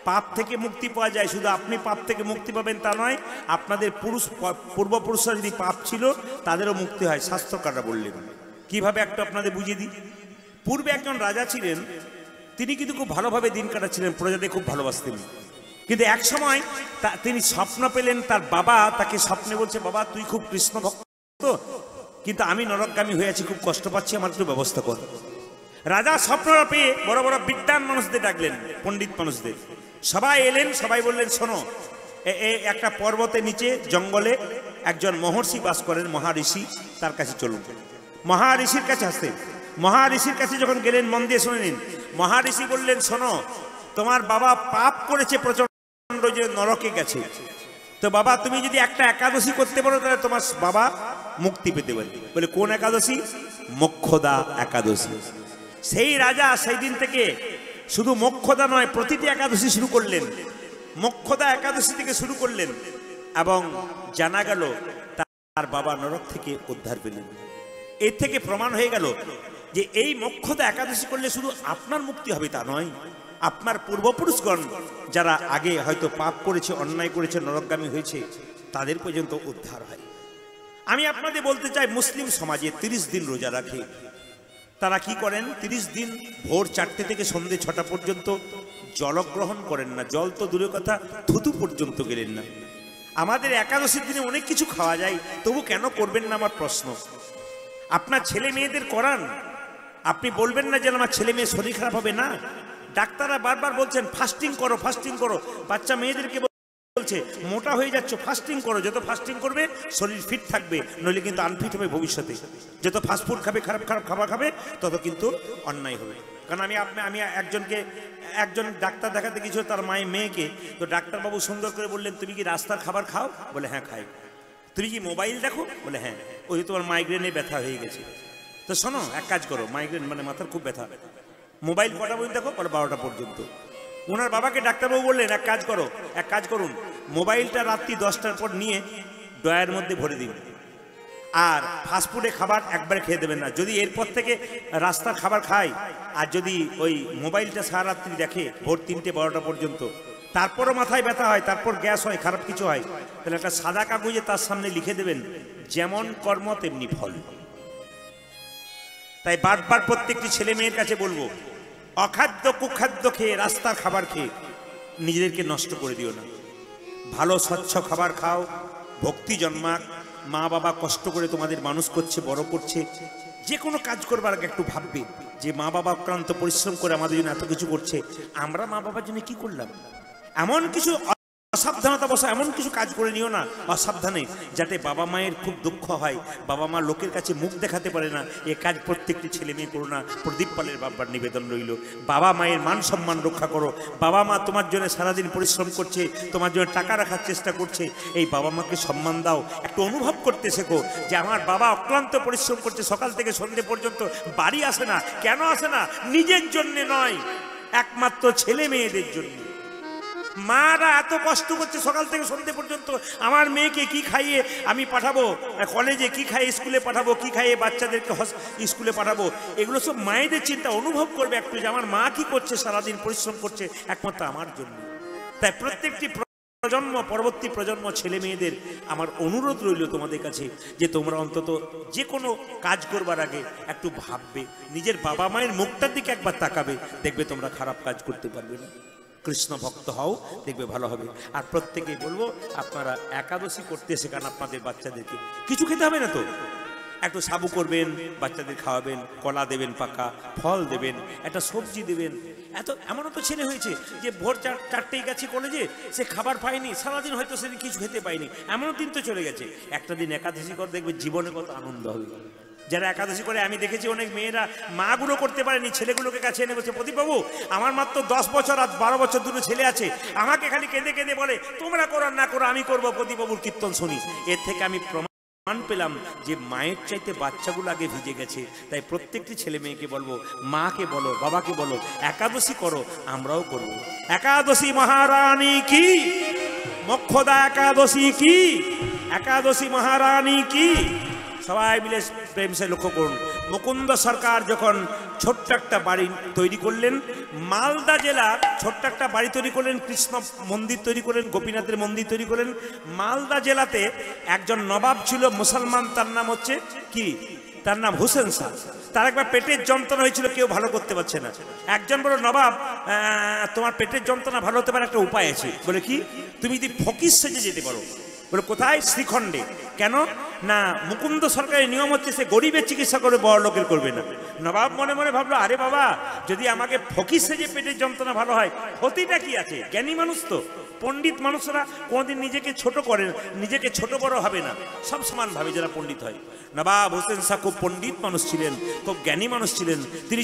পাপ থেকে মুক্তি পাওয়া যায়। শুধু আপনি পাপ থেকে মুক্তি পাবেন তা নয়, আপনাদের পূর্বপুরুষরা যদি পাপ ছিল তাদেরও মুক্তি হয়। শাস্ত্রকাররা বললেন কিভাবে একটু আপনাদের বুঝিয়ে দিই। পূর্বে একজন রাজা ছিলেন, তিনি কিন্তু খুব ভালোভাবে দিন কাটাচ্ছিলেন, প্রজাদের খুব ভালোবাসতেন। কিন্তু এক সময় তিনি স্বপ্ন পেলেন, তার বাবা তাকে স্বপ্নে বলছে, বাবা তুই খুব কৃষ্ণ ভক্ত, কিন্তু আমি নরকগামী হয়ে আছি, খুব কষ্ট পাচ্ছি, আমার একটু ব্যবস্থা কর। রাজা স্বপ্নটা পেয়ে বড় বড় বিদ্বান মানুষদের ডাকলেন, পণ্ডিত মানুষদের। সবাই এলেন, সবাই বললেন, শোনো, একটা পর্বতের নিচে জঙ্গলে একজন মহর্ষি বাস করেন, মহাঋষি, তার কাছে চলুন। মহাঋষির কাছে আসতেন। মহাঋষির কাছে যখন গেলেন, মন দিয়ে শুনে নিন, মহাঋষি বললেন, শোনো, তোমার বাবা পাপ করেছে প্রচন্ড, যে নরকে গেছে, তো বাবা তুমি যদি একটা একাদশী করতে পারো তাহলে তোমার বাবা মুক্তি পেতে পারে। বলে কোন একাদশী? মোক্ষদা একাদশী। সেই রাজা সেই দিন থেকে শুধু মোক্ষদা নয়, প্রতিটি একাদশী শুরু করলেন, মোক্ষদা একাদশী থেকে শুরু করলেন, এবং জানা গেল তার বাবা নরক থেকে উদ্ধার পেলেন। এর থেকে প্রমাণ হয়ে গেল যে এই মোক্ষদা একাদশী করলে শুধু আপনার মুক্তি হবে তা নয়, আপনার পূর্বপুরুষগণ যারা আগে হয়তো পাপ করেছে, অন্যায় করেছে, নরকগামী হয়েছে, তাদের পর্যন্ত উদ্ধার হয়। আমি আপনাদের বলতে চাই, মুসলিম সমাজে 30 দিন রোজা রাখে। তারা কি করেন? 30 দিন ভোর 4টে থেকে সন্ধ্যে 6টা পর্যন্ত জলগ্রহণ করেন না। জল তো দূরের কথা, থুতু পর্যন্ত গেলেন না। আমাদের একাদশীর দিনে অনেক কিছু খাওয়া যায়, তবু কেন করবেন না? আমার প্রশ্ন। আপনার ছেলে মেয়েদের করান, আপনি বলবেন না যে আমার ছেলে মেয়ে শরীর খারাপ হবে না। ডাক্তাররা বারবার বলছেন ফাস্টিং করো, ফাস্টিং করো। বাচ্চা মেয়েদেরকে বলছে মোটা হয়ে যাচ্ছ, ফাস্টিং করো। যত ফাস্টিং করবে শরীর ফিট থাকবে, নইলে কিন্তু আনফিট হবে ভবিষ্যতে। যত ফাস্টফুড খাবে, খারাপ খারাপ খাবার খাবে, তত কিন্তু অন্যায় হবে। কারণ আমি একজন ডাক্তার দেখাতে গিয়েছিল তার মেয়েকে, তো ডাক্তারবাবু সুন্দর করে বললেন, তুমি কি রাস্তার খাবার খাও? বলে হ্যাঁ খাই। তুমি কি মোবাইল দেখো? বলে হ্যাঁ। ওই তোমার মাইগ্রেনে ব্যথা হয়ে গেছে। তো শোনো, এক কাজ করো, মাইগ্রেন মানে মাথার খুব ব্যথা, মোবাইল কটা পর্যন্ত দেখো? বলে 12টা পর্যন্ত। ওনার বাবাকে ডাক্তারবাবু বললেন, এক কাজ করুন, মোবাইলটা রাত্রি 10টার পর নিয়ে ড্রয়ার মধ্যে ভরে দিন, আর ফাস্টফুডে খাবার একবারে খেয়ে দেবেন না। যদি এরপর থেকে রাস্তার খাবার খায়, আর যদি ওই মোবাইলটা সারা রাত্রি দেখে ভোর 3টে 12টা পর্যন্ত, তারপরও মাথায় ব্যথা হয়, তারপর গ্যাস হয়, খারাপ কিছু হয়, তাহলে একটা সাদা কাগজে তার সামনে লিখে দেবেন, যেমন কর্ম তেমনি ফল। তাই বারবার প্রত্যেকটি ছেলে মেয়ের কাছে বলবো, অখাদ্য কুখাদ্য খেয়ে, রাস্তার খাবার খেয়ে নিজেদেরকে নষ্ট করে দিও না। ভালো স্বচ্ছ খাবার খাও, ভক্তি জন্মাক। মা বাবা কষ্ট করে তোমাদের মানুষ করছে, বড় করছে। যে কোনো কাজ করবার আগে একটু ভাববে যে মা বাবা অক্লান্ত পরিশ্রম করে আমাদের জন্য এত কিছু করছে, আমরা মা বাবার জন্য কি করলাম। এমন কিছু অসাবধানতা বসা এমন কিছু কাজ করে নিও না অসাবধানে, যাতে বাবা মায়ের খুব দুঃখ হয়, বাবা মা লোকের কাছে মুখ দেখাতে পারে না। এ কাজ প্রত্যেকটি ছেলে মেয়ে করো না। প্রদীপ পালের বাবার নিবেদন রইল, বাবা মায়ের মান সম্মান রক্ষা করো। বাবা মা তোমার জন্য সারাদিন পরিশ্রম করছে, তোমার জন্য টাকা রাখার চেষ্টা করছে, এই বাবা মাকে সম্মান দাও। একটু অনুভব করতে শেখো যে আমার বাবা অক্লান্ত পরিশ্রম করছে, সকাল থেকে সন্ধ্যে পর্যন্ত বাড়ি আসে না। কেন আসে না? নিজের জন্যে নয়, একমাত্র ছেলে মেয়েদের জন্য। মারা এত কষ্ট করছে সকাল থেকে সন্ধ্যে পর্যন্ত, আমার মেয়েকে কি খাইয়ে আমি পাঠাবো কলেজে, কি খাইয়ে স্কুলে পাঠাবো, কি খাইয়ে বাচ্চাদেরকে স্কুলে পাঠাবো, এগুলো সব মায়েদের চিন্তা। অনুভব করবে একটু যে আমার মা কি করছে, সারাদিন পরিশ্রম করছে একমাত্র আমার জন্য। তাই প্রত্যেকটি প্রজন্ম, পরবর্তী প্রজন্ম ছেলে মেয়েদের আমার অনুরোধ রইল তোমাদের কাছে যে তোমরা অন্তত যে কোনো কাজ করবার আগে একটু ভাববে, নিজের বাবা মায়ের মুখটার দিকে একবার তাকাবে, দেখবে তোমরা খারাপ কাজ করতে পারবে না। কৃষ্ণ ভক্ত হও, দেখবে ভালো হবে। আর প্রত্যেকেই বলবো আপনারা একাদশী করতে শেখান আপনাদের বাচ্চাদেরকে। কিছু খেতে হবে না তো, একটু সাবু করবেন, বাচ্চাদের খাওয়াবেন, কলা দেবেন, পাকা ফল দেবেন, একটা সবজি দেবেন। এমনও তো ছেলে হয়েছে যে ভোর 4টেই গেছে কলেজে, সে খাবার পায়নি, সারাদিন হয়তো সেদিন কিছু খেতে পায়নি, এমনও দিন তো চলে গেছে। একটা দিন একাদশী করে দেখবে জীবনে কত আনন্দ হবে। যারা একাদশী করে আমি দেখেছি অনেক মেয়েরা মাগুলো করতে পারেনি, ছেলেগুলোকে কাছে এনে বলছে, প্রদীপবাবু আমার মাত্র 10 বছর আর 12 বছর দুটো ছেলে আছে, আমাকে খালি কেঁদে কেঁদে বলে তোমরা করো না করো, আমি করবো, প্রদীপবাবুর কীর্তন শুনি। এর থেকে আমি প্রমাণ পেলাম যে মায়ের চাইতে বাচ্চাগুলো আগে ভিজে গেছে। তাই প্রত্যেকটি ছেলে মেয়েকে বলবো, মাকে বলো, বাবাকে বলো, একাদশী করো, আমরাও করব। একাদশী মহারানী কি, মোক্ষদা একাদশী কি, একাদশী মহারানী কি। সবাই মিলে প্রেম সে লক্ষ্য করুন। মুকুন্দ সরকার যখন ছোট্ট একটা বাড়ি তৈরি করলেন। মালদা জেলা ছোট্ট একটা বাড়ি তৈরি করলেন, কৃষ্ণ মন্দির তৈরি করলেন, গোপীনাথের মন্দির তৈরি করলেন। মালদা জেলাতে একজন নবাব ছিল মুসলমান, তার নাম হচ্ছে কি, তার নাম হোসেন শাহ। তার একবার পেটের যন্ত্রণা হয়েছিল, কেউ ভালো করতে পারছে না। একজন বলল, নবাব তোমার পেটের যন্ত্রণা ভালো হতে পারে, একটা উপায় আছে। বলে কি? তুমি যদি ফকির সেজে যেতে পারো। বলে কোথায়? শ্রীখণ্ডে। কেন না, মুকুন্দ সরকারের নিয়ম হচ্ছে সে গরিবের চিকিৎসা করে, বড় লোকের করবে না। নবাব মনে মনে ভাবলো, আরে বাবা, যদি আমাকে ফকির সেজে পেটের যন্ত্রণা ভালো হয়, ক্ষতিটা কি আছে? জ্ঞানী মানুষ তো, পণ্ডিত মানুষরা কোনোদিন নিজেকে ছোট করে, নিজেকে ছোট বড় হবে না, সব সমান ভাবে যারা পণ্ডিত হয়। নবাব হোসেন শাহ খুব পণ্ডিত মানুষ ছিলেন, খুব জ্ঞানী মানুষ ছিলেন। তিনি